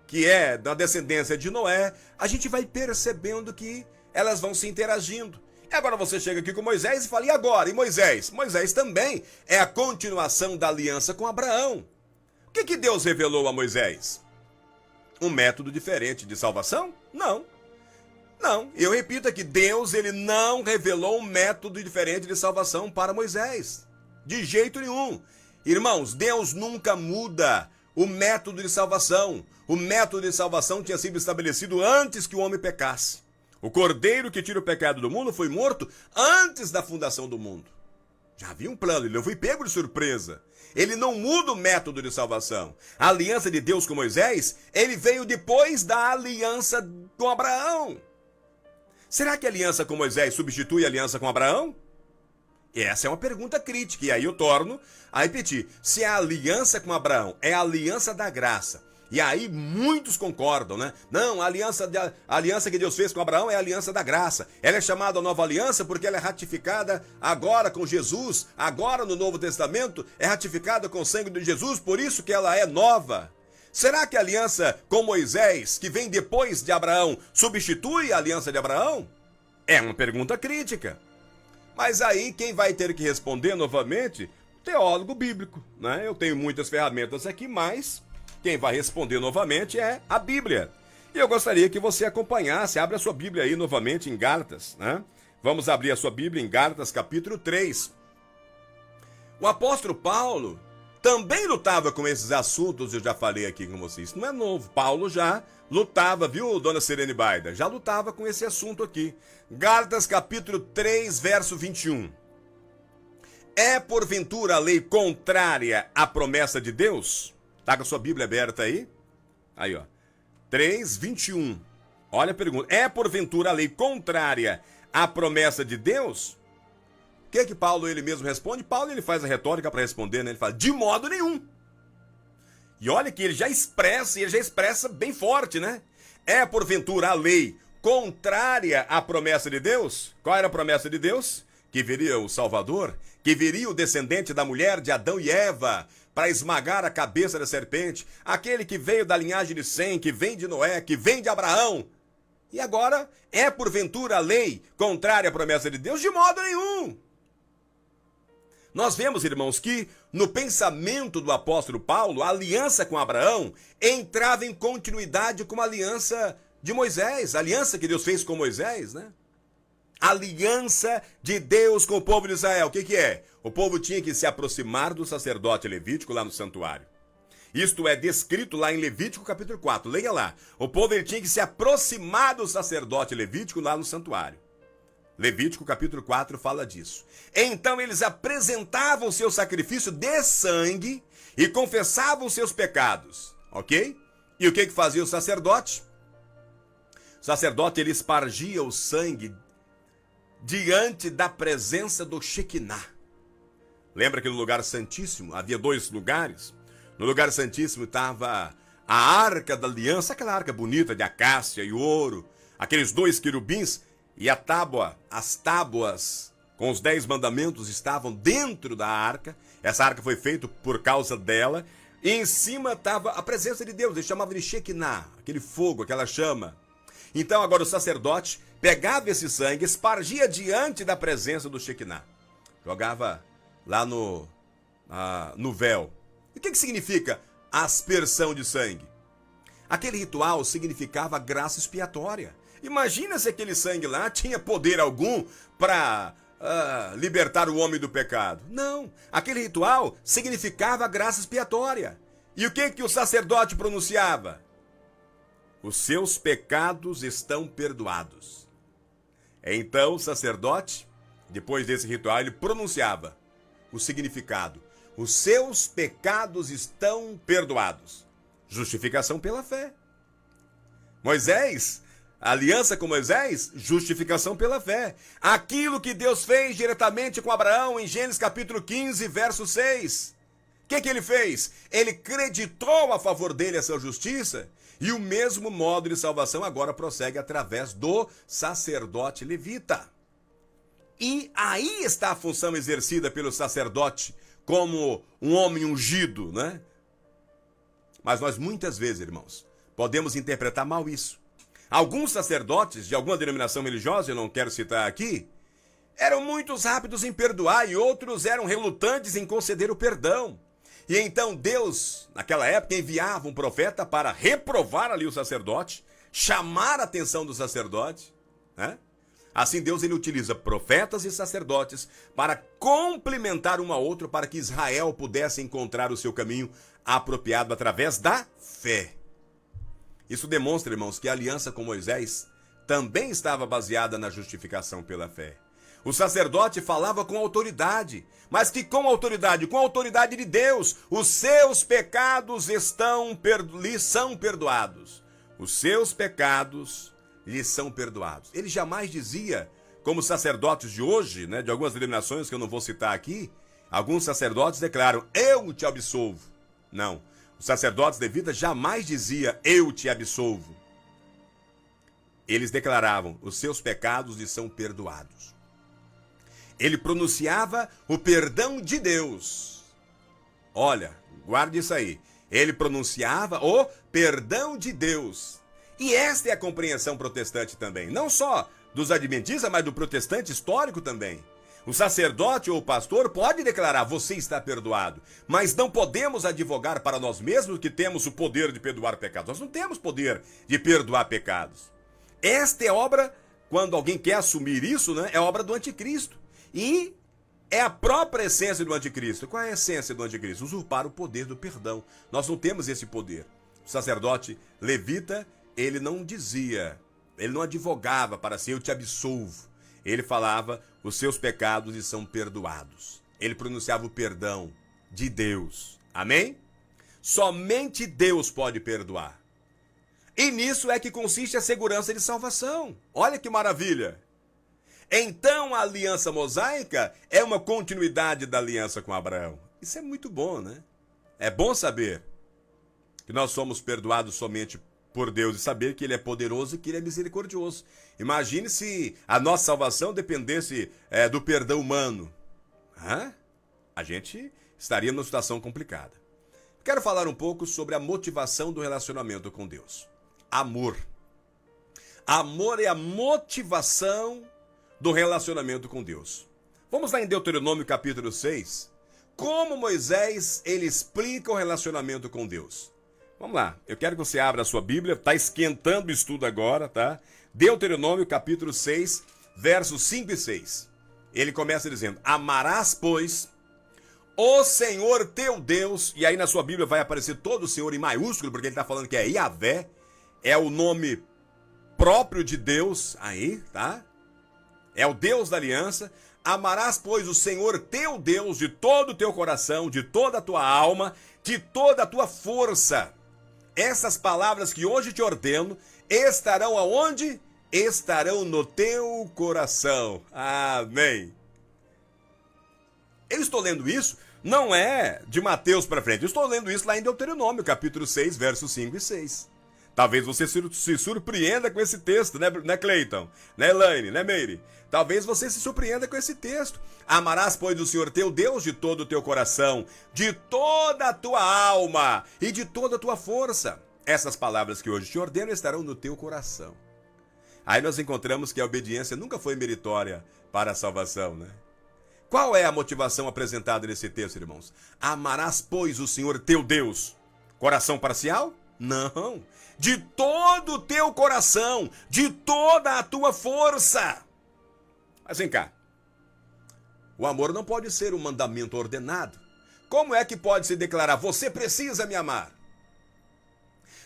que é da descendência de Noé. A gente vai percebendo que elas vão se interagindo. E agora você chega aqui com Moisés e fala, e agora? E Moisés? Moisés também é a continuação da aliança com Abraão. O que Deus revelou a Moisés? Um método diferente de salvação? Não. Não. Eu repito aqui, Deus ele não revelou um método diferente de salvação para Moisés. De jeito nenhum. Irmãos, Deus nunca muda o método de salvação. O método de salvação tinha sido estabelecido antes que o homem pecasse. O cordeiro que tira o pecado do mundo foi morto antes da fundação do mundo. Já havia um plano, ele não foi pego de surpresa. Ele não muda o método de salvação. A aliança de Deus com Moisés, ele veio depois da aliança com Abraão. Será que a aliança com Moisés substitui a aliança com Abraão? Essa é uma pergunta crítica, e aí eu torno a repetir. Se a aliança com Abraão é a aliança da graça, e aí muitos concordam, né? Não, a aliança que Deus fez com Abraão é a aliança da graça. Ela é chamada nova aliança porque ela é ratificada agora com Jesus, agora no Novo Testamento, é ratificada com o sangue de Jesus, por isso que ela é nova. Será que a aliança com Moisés, que vem depois de Abraão, substitui a aliança de Abraão? É uma pergunta crítica. Mas aí quem vai ter que responder novamente? Teólogo bíblico, né? Eu tenho muitas ferramentas aqui, mas quem vai responder novamente é a Bíblia. E eu gostaria que você acompanhasse, abra a sua Bíblia aí novamente em Gálatas, né? Vamos abrir a sua Bíblia em Gálatas capítulo 3. O apóstolo Paulo também lutava com esses assuntos, eu já falei aqui com vocês. Isso não é novo, Paulo já lutava, viu, dona Serene Baida? Já lutava com esse assunto aqui. Gálatas capítulo 3, verso 21. É porventura a lei contrária à promessa de Deus? Tá com a sua Bíblia aberta aí? Aí, ó. 3, 21. Olha a pergunta. É porventura a lei contrária à promessa de Deus? O que Paulo ele mesmo responde? Paulo ele faz a retórica para responder, né? Ele fala, de modo nenhum. E olha que ele já expressa bem forte, né? É porventura a lei contrária à promessa de Deus? Qual era a promessa de Deus? Que viria o Salvador, que viria o descendente da mulher de Adão e Eva para esmagar a cabeça da serpente, aquele que veio da linhagem de Sem, que vem de Noé, que vem de Abraão. E agora, é porventura a lei contrária à promessa de Deus? De modo nenhum. Nós vemos, irmãos, que no pensamento do apóstolo Paulo, a aliança com Abraão entrava em continuidade com a aliança de Moisés, a aliança que Deus fez com Moisés, né? A aliança de Deus com o povo de Israel. O que é? O povo tinha que se aproximar do sacerdote levítico lá no santuário. Isto é descrito lá em Levítico capítulo 4. Leia lá. O povo ele tinha que se aproximar do sacerdote levítico lá no santuário. Levítico capítulo 4 fala disso. Então eles apresentavam seu sacrifício de sangue e confessavam seus pecados. Ok? E o que fazia o sacerdote? O sacerdote ele espargia o sangue diante da presença do Shekinah. Lembra que no lugar santíssimo havia 2 lugares? No lugar santíssimo estava a arca da aliança, aquela arca bonita de acácia e ouro, aqueles 2 querubins e a tábua, as tábuas com os 10 mandamentos estavam dentro da arca. Essa arca foi feita por causa dela. E em cima estava a presença de Deus, eles chamavam de Shekinah, aquele fogo, aquela chama. Então agora o sacerdote pegava esse sangue, espargia diante da presença do Shekinah. Jogava lá no véu. E o que significa aspersão de sangue? Aquele ritual significava graça expiatória. Imagina se aquele sangue lá tinha poder algum para libertar o homem do pecado. Não, aquele ritual significava graça expiatória. E o que o sacerdote pronunciava? Os seus pecados estão perdoados. Então o sacerdote, depois desse ritual, ele pronunciava o significado. Os seus pecados estão perdoados. Justificação pela fé. Moisés, a aliança com Moisés, justificação pela fé. Aquilo que Deus fez diretamente com Abraão em Gênesis capítulo 15, verso 6. O que ele fez? Ele creditou a favor dele a sua justiça. E o mesmo modo de salvação agora prossegue através do sacerdote levita. E aí está a função exercida pelo sacerdote como um homem ungido, né? Mas nós muitas vezes, irmãos, podemos interpretar mal isso. Alguns sacerdotes de alguma denominação religiosa, eu não quero citar aqui, eram muito rápidos em perdoar e outros eram relutantes em conceder o perdão. E então Deus, naquela época, enviava um profeta para reprovar ali o sacerdote, chamar a atenção do sacerdote, né? Assim Deus ele utiliza profetas e sacerdotes para complementar um ao outro para que Israel pudesse encontrar o seu caminho apropriado através da fé. Isso demonstra, irmãos, que a aliança com Moisés também estava baseada na justificação pela fé. O sacerdote falava com autoridade, mas que com autoridade? Com a autoridade de Deus. Os seus pecados lhe são perdoados. Os seus pecados lhes são perdoados. Ele jamais dizia, como os sacerdotes de hoje, né, de algumas denominações que eu não vou citar aqui, alguns sacerdotes declaram, eu te absolvo. Não, os sacerdotes levitas jamais dizia, eu te absolvo. Eles declaravam, os seus pecados lhes são perdoados. Ele pronunciava o perdão de Deus. Olha, guarde isso aí. Ele pronunciava o perdão de Deus. E esta é a compreensão protestante também. Não só dos adventistas, mas do protestante histórico também. O sacerdote ou o pastor pode declarar, você está perdoado. Mas não podemos advogar para nós mesmos que temos o poder de perdoar pecados. Nós não temos poder de perdoar pecados. Esta é obra, quando alguém quer assumir isso, né, é obra do anticristo. E é a própria essência do anticristo. Qual é a essência do anticristo? Usurpar o poder do perdão. Nós não temos esse poder. O sacerdote levita, ele não dizia, ele não advogava para si, eu te absolvo. Ele falava, os seus pecados lhe são perdoados. Ele pronunciava o perdão de Deus. Amém? Somente Deus pode perdoar. E nisso é que consiste a segurança de salvação. Olha que maravilha! Então a aliança mosaica é uma continuidade da aliança com Abraão. Isso é muito bom, né? É bom saber que nós somos perdoados somente por Deus e saber que Ele é poderoso e que Ele é misericordioso. Imagine se a nossa salvação dependesse do perdão humano. A gente estaria numa situação complicada. Quero falar um pouco sobre a motivação do relacionamento com Deus. Amor. Amor é a motivação do relacionamento com Deus. Vamos lá em Deuteronômio capítulo 6. Como Moisés, ele explica o relacionamento com Deus. Vamos lá, eu quero que você abra a sua Bíblia, está esquentando o estudo agora, tá? Deuteronômio capítulo 6, versos 5 e 6. Ele começa dizendo: amarás, pois, o Senhor teu Deus, e aí na sua Bíblia vai aparecer todo o Senhor em maiúsculo, porque ele está falando que é Yahvé, é o nome próprio de Deus, aí, tá? É o Deus da aliança. Amarás, pois, o Senhor teu Deus de todo o teu coração, de toda a tua alma, de toda a tua força. Essas palavras que hoje te ordeno estarão aonde? Estarão no teu coração. Amém. Eu estou lendo isso, não é de Mateus para frente, eu estou lendo isso lá em Deuteronômio, capítulo 6, versos 5 e 6. Talvez você se surpreenda com esse texto, né, Cleiton? Né, Elaine? Né, Meire? Talvez você se surpreenda com esse texto. Amarás, pois, o Senhor teu Deus de todo o teu coração, de toda a tua alma e de toda a tua força. Essas palavras que hoje te ordeno estarão no teu coração. Aí nós encontramos que a obediência nunca foi meritória para a salvação, né? Qual é a motivação apresentada nesse texto, irmãos? Amarás, pois, o Senhor teu Deus. Coração parcial? Não. De todo o teu coração, de toda a tua força. Mas vem cá. O amor não pode ser um mandamento ordenado. Como é que pode se declarar: você precisa me amar?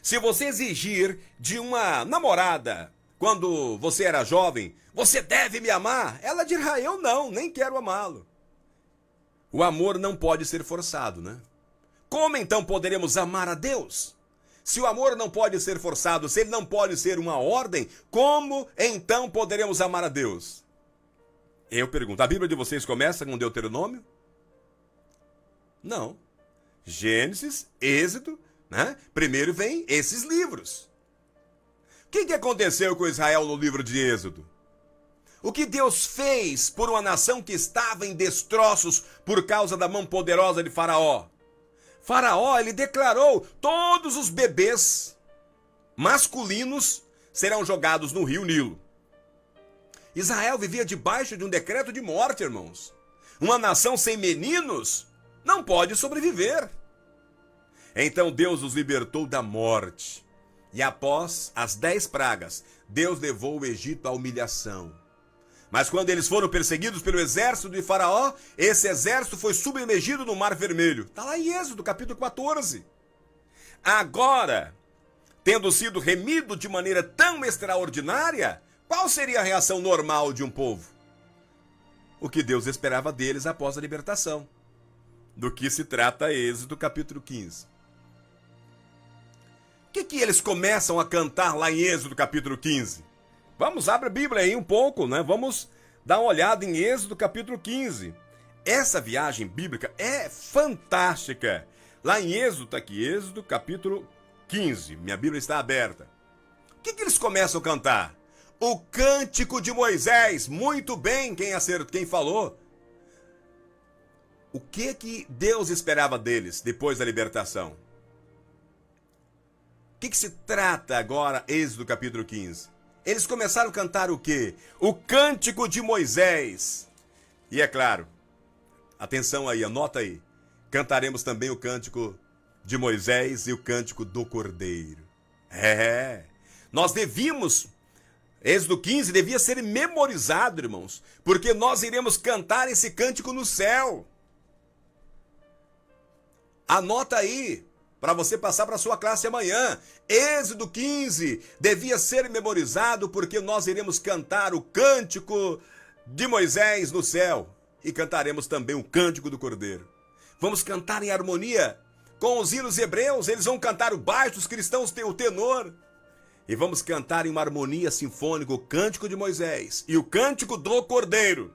Se você exigir de uma namorada, quando você era jovem, você deve me amar, ela dirá: eu não, nem quero amá-lo. O amor não pode ser forçado, né? Como então poderemos amar a Deus? Se o amor não pode ser forçado, se ele não pode ser uma ordem, como então poderemos amar a Deus? Eu pergunto, a Bíblia de vocês começa com Deuteronômio? Não. Gênesis, Êxodo, né? Primeiro vem esses livros. O que aconteceu com Israel no livro de Êxodo? O que Deus fez por uma nação que estava em destroços por causa da mão poderosa de Faraó? Faraó, ele declarou: todos os bebês masculinos serão jogados no rio Nilo. Israel vivia debaixo de um decreto de morte, irmãos. Uma nação sem meninos não pode sobreviver. Então Deus os libertou da morte. E após as 10 pragas, Deus levou o Egito à humilhação. Mas quando eles foram perseguidos pelo exército de Faraó, esse exército foi submergido no Mar Vermelho. Está lá em Êxodo, capítulo 14. Agora, tendo sido remido de maneira tão extraordinária, qual seria a reação normal de um povo? O que Deus esperava deles após a libertação. Do que se trata Êxodo, capítulo 15. O que eles começam a cantar lá em Êxodo, capítulo 15? Vamos, abre a Bíblia aí um pouco, né? Vamos dar uma olhada em Êxodo capítulo 15. Essa viagem bíblica é fantástica. Lá em Êxodo, está aqui, Êxodo capítulo 15. Minha Bíblia está aberta. O que eles começam a cantar? O cântico de Moisés. Muito bem, quem falou? O que Deus esperava deles depois da libertação? O que se trata agora, Êxodo capítulo 15? Eles começaram a cantar o quê? O cântico de Moisés. E é claro, atenção aí, anota aí. Cantaremos também o cântico de Moisés e o cântico do Cordeiro. Nós devíamos, Êxodo 15 devia ser memorizado, irmãos, porque nós iremos cantar esse cântico no céu. Anota aí, para você passar para a sua classe amanhã. Êxodo 15 devia ser memorizado porque nós iremos cantar o cântico de Moisés no céu. E cantaremos também o cântico do Cordeiro. Vamos cantar em harmonia com os hinos hebreus. Eles vão cantar o baixo, os cristãos têm o tenor. E vamos cantar em uma harmonia sinfônica o cântico de Moisés e o cântico do Cordeiro.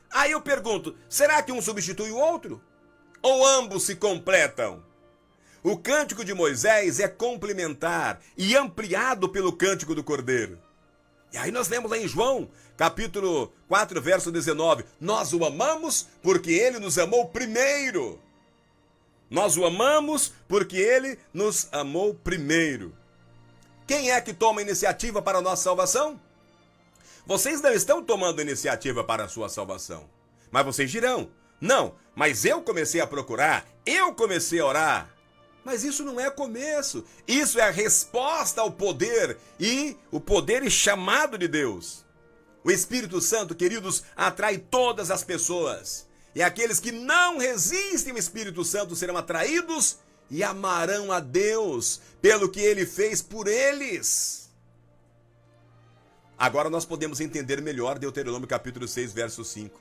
Aí eu pergunto, será que um substitui o outro? Ou ambos se completam? O cântico de Moisés é complementar e ampliado pelo cântico do Cordeiro. E aí nós lemos lá em João, capítulo 4, verso 19. Nós o amamos porque ele nos amou primeiro. Nós o amamos porque ele nos amou primeiro. Quem é que toma iniciativa para a nossa salvação? Vocês não estão tomando iniciativa para a sua salvação. Mas vocês dirão, não, mas eu comecei a procurar, eu comecei a orar. Mas isso não é começo, isso é a resposta ao poder e o poder e chamado de Deus. O Espírito Santo, queridos, atrai todas as pessoas. E aqueles que não resistem ao Espírito Santo serão atraídos e amarão a Deus pelo que Ele fez por eles. Agora nós podemos entender melhor Deuteronômio capítulo 6, verso 5.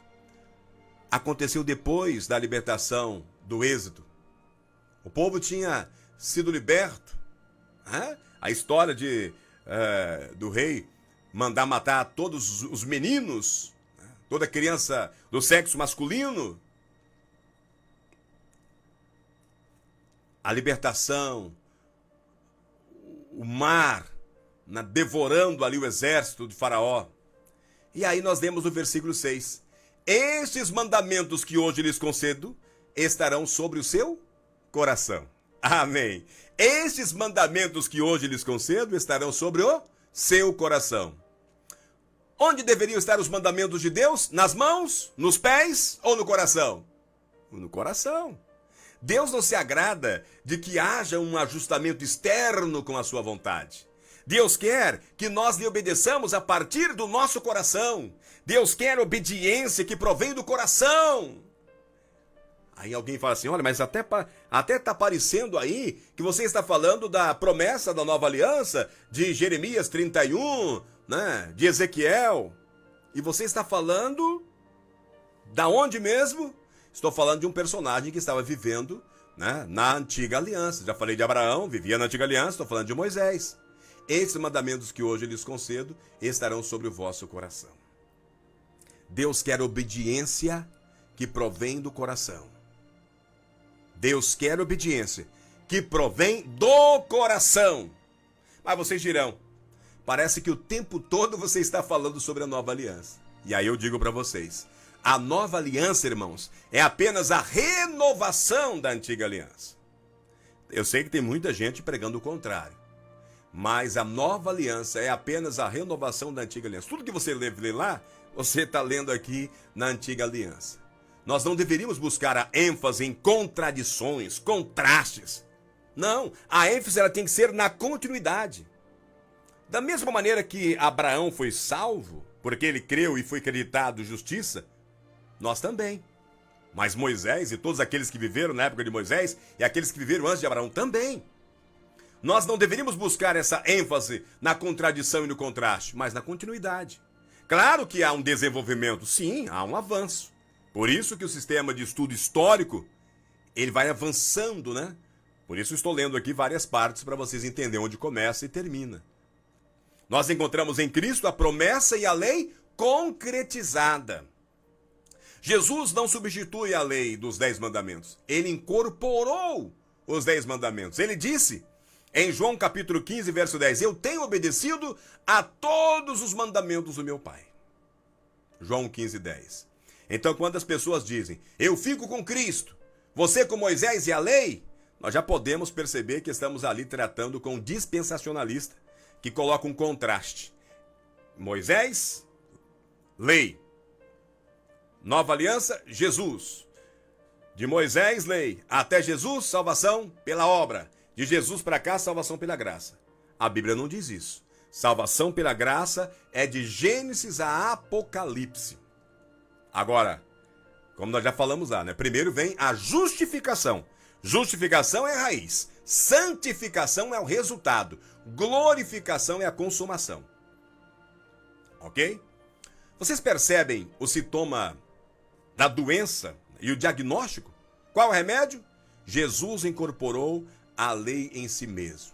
Aconteceu depois da libertação do Êxodo. O povo tinha sido liberto. A história do rei mandar matar todos os meninos, toda criança do sexo masculino. A libertação, o mar, devorando ali o exército de Faraó. E aí nós lemos no versículo 6. Estes mandamentos que hoje lhes concedo estarão sobre o seu coração. Amém. Estes mandamentos que hoje lhes concedo estarão sobre o seu coração. Onde deveriam estar os mandamentos de Deus? Nas mãos, nos pés ou no coração? No coração. Deus não se agrada de que haja um ajustamento externo com a sua vontade. Deus quer que nós lhe obedeçamos a partir do nosso coração. Deus quer obediência que provém do coração. Aí alguém fala assim, olha, mas até está parecendo aí que você está falando da promessa da nova aliança de Jeremias 31, né, de Ezequiel. E você está falando da onde mesmo? Estou falando de um personagem que estava vivendo, né, na antiga aliança. Já falei de Abraão, vivia na antiga aliança, estou falando de Moisés. Esses mandamentos que hoje lhes concedo estarão sobre o vosso coração. Deus quer obediência que provém do coração. Deus quer obediência que provém do coração. Mas vocês dirão, parece que o tempo todo você está falando sobre a nova aliança. E aí eu digo para vocês, a nova aliança, irmãos, é apenas a renovação da antiga aliança. Eu sei que tem muita gente pregando o contrário. Mas a nova aliança é apenas a renovação da antiga aliança. Tudo que você lê lá, você está lendo aqui na antiga aliança. Nós não deveríamos buscar a ênfase em contradições, contrastes. Não, a ênfase ela tem que ser na continuidade. Da mesma maneira que Abraão foi salvo, porque ele creu e foi acreditado justiça, nós também. Mas Moisés e todos aqueles que viveram na época de Moisés e aqueles que viveram antes de Abraão também. Nós não deveríamos buscar essa ênfase na contradição e no contraste, mas na continuidade. Claro que há um desenvolvimento, sim, há um avanço. Por isso que o sistema de estudo histórico, ele vai avançando, né? Por isso estou lendo aqui várias partes para vocês entenderem onde começa e termina. Nós encontramos em Cristo a promessa e a lei concretizada. Jesus não substitui a lei dos 10 mandamentos. Ele incorporou os 10 mandamentos. Ele disse, em João capítulo 15, verso 10, eu tenho obedecido a todos os mandamentos do meu Pai. João 15, 10. Então, quando as pessoas dizem, eu fico com Cristo, você com Moisés e a lei, nós já podemos perceber que estamos ali tratando com um dispensacionalista que coloca um contraste. Moisés, lei. Nova aliança, Jesus. De Moisés, lei. Até Jesus, salvação pela obra. De Jesus para cá, salvação pela graça. A Bíblia não diz isso. Salvação pela graça é de Gênesis a Apocalipse. Agora, como nós já falamos lá, né? Primeiro vem a justificação. Justificação é a raiz. Santificação é o resultado. Glorificação é a consumação. Ok? Vocês percebem o sintoma da doença e o diagnóstico? Qual é o remédio? Jesus incorporou a lei em si mesmo.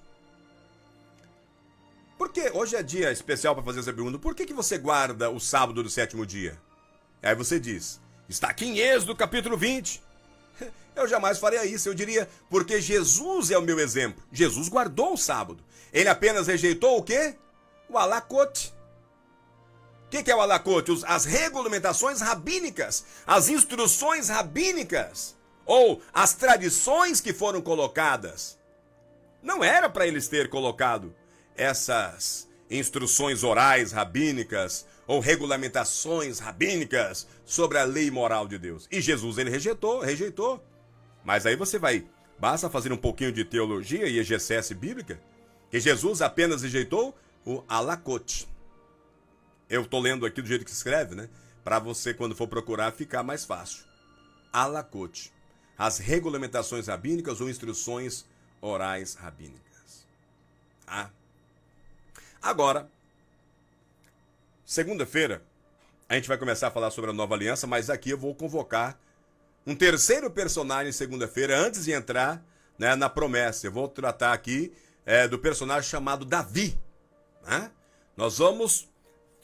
Por que? Hoje é dia especial para fazer essa pergunta. Por que você guarda o sábado do 7º dia? Aí você diz, está aqui em Êxodo capítulo 20. Eu jamais faria isso, eu diria, porque Jesus é o meu exemplo. Jesus guardou o sábado. Ele apenas rejeitou o quê? O alacote. O que é o alacote? As regulamentações rabínicas, as instruções rabínicas, ou as tradições que foram colocadas. Não era para eles ter colocado instruções orais rabínicas ou regulamentações rabínicas sobre a lei moral de Deus. E Jesus, ele rejeitou. Mas aí basta fazer um pouquinho de teologia e exegese bíblica, que Jesus apenas rejeitou o halakot. Eu estou lendo aqui do jeito que se escreve, né? Para você, quando for procurar, ficar mais fácil. Halakot. As regulamentações rabínicas ou instruções orais rabínicas. Ah. Agora, segunda-feira, a gente vai começar a falar sobre a nova aliança, mas aqui eu vou convocar um terceiro personagem segunda-feira, antes de entrar, né, na promessa. Eu vou tratar aqui do personagem chamado Davi. Né? Nós vamos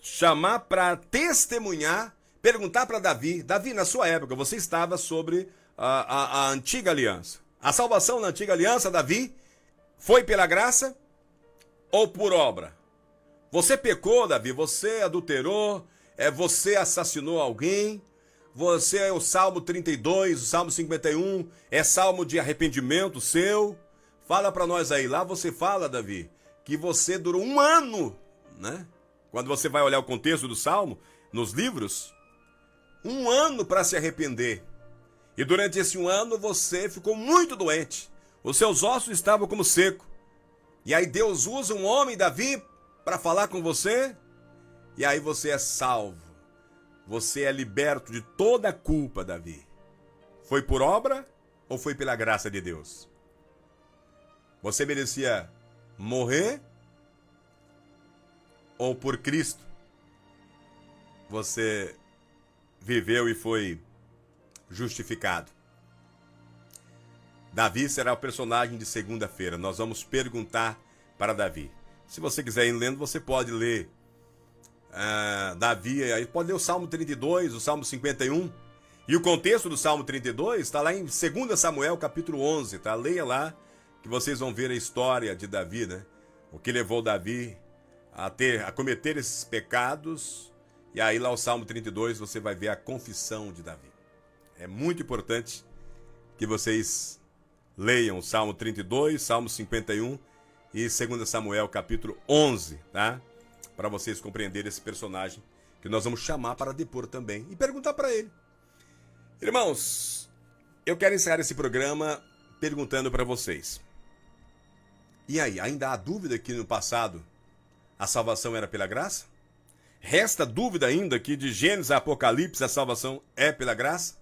chamar para testemunhar, perguntar para Davi, na sua época, você estava sobre a antiga aliança. A salvação na antiga aliança, Davi, foi pela graça ou por obra? Você pecou, Davi, você adulterou, você assassinou alguém, você é o Salmo 32, o Salmo 51, é salmo de arrependimento seu. Fala para nós aí, lá você fala, Davi, que você durou 1 ano, né? Quando você vai olhar o contexto do Salmo, nos livros, 1 ano para se arrepender. E durante esse 1 ano você ficou muito doente. Os seus ossos estavam como seco. E aí Deus usa um homem, Davi, para falar com você. E aí você é salvo. Você é liberto de toda a culpa, Davi. Foi por obra ou foi pela graça de Deus? Você merecia morrer ou por Cristo você viveu e foi justificado? Davi será o personagem de segunda-feira. Nós vamos perguntar para Davi. Se você quiser ir lendo, você pode ler Davi, aí pode ler o Salmo 32, o Salmo 51. E o contexto do Salmo 32 está lá em 2 Samuel, capítulo 11. Tá? Leia lá, que vocês vão ver a história de Davi, né? O que levou Davi a cometer esses pecados. E aí lá o Salmo 32 você vai ver a confissão de Davi. É muito importante que vocês leiam o Salmo 32, Salmo 51 e 2 Samuel capítulo 11, tá? Para vocês compreenderem esse personagem que nós vamos chamar para depor também e perguntar para ele. Irmãos, eu quero encerrar esse programa perguntando para vocês. E aí, ainda há dúvida que no passado a salvação era pela graça? Resta dúvida ainda que de Gênesis a Apocalipse a salvação é pela graça?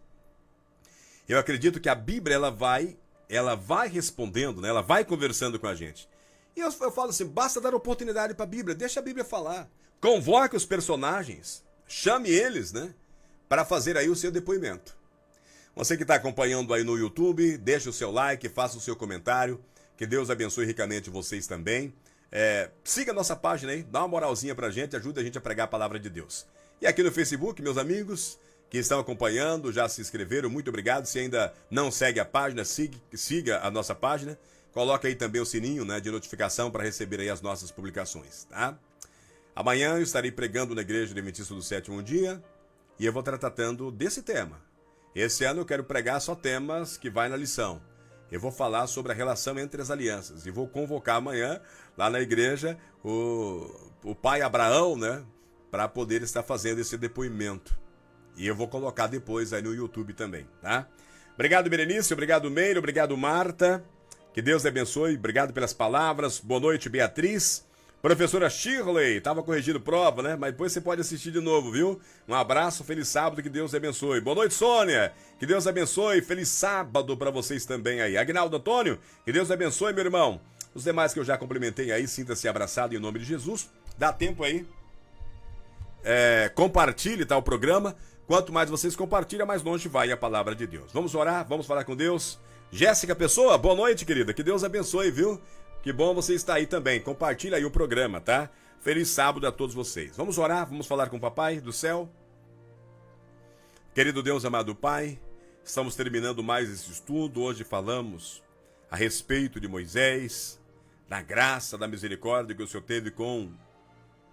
Eu acredito que a Bíblia ela vai respondendo, né? Ela vai conversando com a gente. E eu falo assim, basta dar oportunidade para a Bíblia, deixa a Bíblia falar. Convoque os personagens, chame eles, né? Para fazer aí o seu depoimento. Você que está acompanhando aí no YouTube, deixe o seu like, faça o seu comentário. Que Deus abençoe ricamente vocês também. Siga a nossa página aí, dá uma moralzinha pra gente, ajuda a gente a pregar a palavra de Deus. E aqui no Facebook, meus amigos que estão acompanhando, já se inscreveram, muito obrigado. Se ainda não segue a página, siga a nossa página. Coloque aí também o sininho, né, de notificação para receber aí as nossas publicações, tá? Amanhã eu estarei pregando na Igreja Adventista do Sétimo Dia e eu vou estar tratando desse tema. Esse ano eu quero pregar só temas que vai na lição. Eu vou falar sobre a relação entre as alianças e vou convocar amanhã lá na igreja o pai Abraão, né, para poder estar fazendo esse depoimento. E eu vou colocar depois aí no YouTube também, tá? Obrigado, Berenice, obrigado, Meire, obrigado, Marta. Que Deus abençoe, obrigado pelas palavras. Boa noite, Beatriz. Professora Shirley, estava corrigindo prova, né? Mas depois você pode assistir de novo, viu? Um abraço, feliz sábado, que Deus abençoe. Boa noite, Sônia. Que Deus abençoe, feliz sábado para vocês também aí. Agnaldo Antônio, que Deus abençoe, meu irmão. Os demais que eu já cumprimentei aí, sinta-se abraçado em nome de Jesus. Dá tempo aí. Compartilhe, tá, o programa. Quanto mais vocês compartilham, mais longe vai a palavra de Deus. Vamos orar, vamos falar com Deus. Jéssica Pessoa, boa noite, querida. Que Deus abençoe, viu? Que bom você estar aí também. Compartilha aí o programa, tá? Feliz sábado a todos vocês. Vamos orar, vamos falar com o Papai do céu. Querido Deus, amado Pai, estamos terminando mais esse estudo. Hoje falamos a respeito de Moisés, da graça, da misericórdia que o Senhor teve com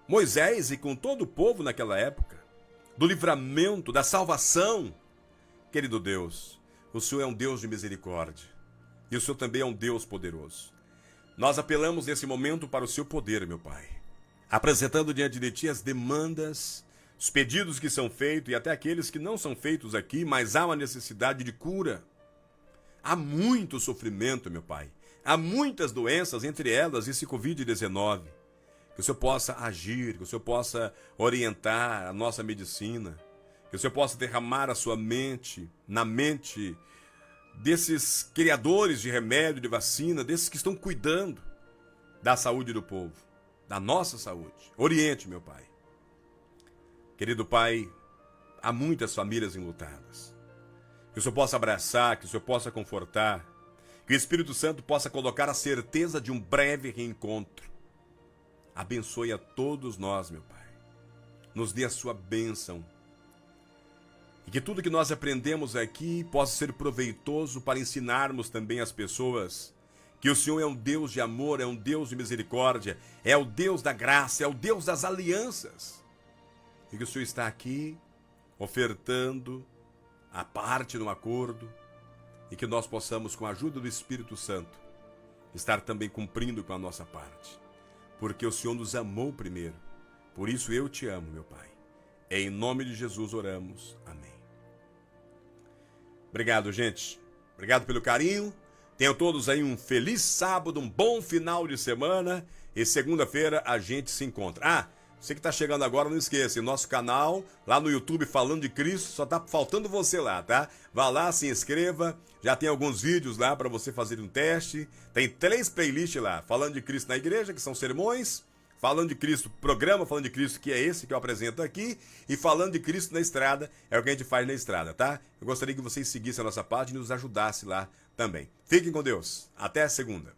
Moisés e com todo o povo naquela época, do livramento, da salvação. Querido Deus, o Senhor é um Deus de misericórdia e o Senhor também é um Deus poderoso. Nós apelamos nesse momento para o seu poder, meu Pai. apresentando diante de Ti as demandas, os pedidos que são feitos e até aqueles que não são feitos aqui, mas há uma necessidade de cura. Há muito sofrimento, meu Pai. Há muitas doenças, entre elas esse Covid-19. Que o Senhor possa agir, que o Senhor possa orientar a nossa medicina, que o Senhor possa derramar a sua mente, na mente desses criadores de remédio, de vacina, desses que estão cuidando da saúde do povo, da nossa saúde. Oriente, meu Pai. Querido Pai, há muitas famílias enlutadas. Que o Senhor possa abraçar, que o Senhor possa confortar, que o Espírito Santo possa colocar a certeza de um breve reencontro. Abençoe a todos nós, meu Pai. Nos dê a sua bênção. E que tudo que nós aprendemos aqui possa ser proveitoso para ensinarmos também as pessoas que o Senhor é um Deus de amor, é um Deus de misericórdia, é o Deus da graça, é o Deus das alianças. E que o Senhor está aqui ofertando a parte no acordo e que nós possamos, com a ajuda do Espírito Santo, estar também cumprindo com a nossa parte. Porque o Senhor nos amou primeiro. Por isso eu te amo, meu Pai. Em nome de Jesus oramos. Amém. Obrigado, gente. Obrigado pelo carinho. Tenham todos aí um feliz sábado, um bom final de semana. E segunda-feira a gente se encontra. Você que está chegando agora, não esqueça, nosso canal lá no YouTube Falando de Cristo, só tá faltando você lá, tá? Vá lá, se inscreva, já tem alguns vídeos lá para você fazer um teste. Tem 3 playlists lá, Falando de Cristo na Igreja, que são sermões, Falando de Cristo, programa Falando de Cristo, que é esse que eu apresento aqui, e Falando de Cristo na Estrada, é o que a gente faz na estrada, tá? Eu gostaria que vocês seguissem a nossa página e nos ajudassem lá também. Fiquem com Deus, até a segunda.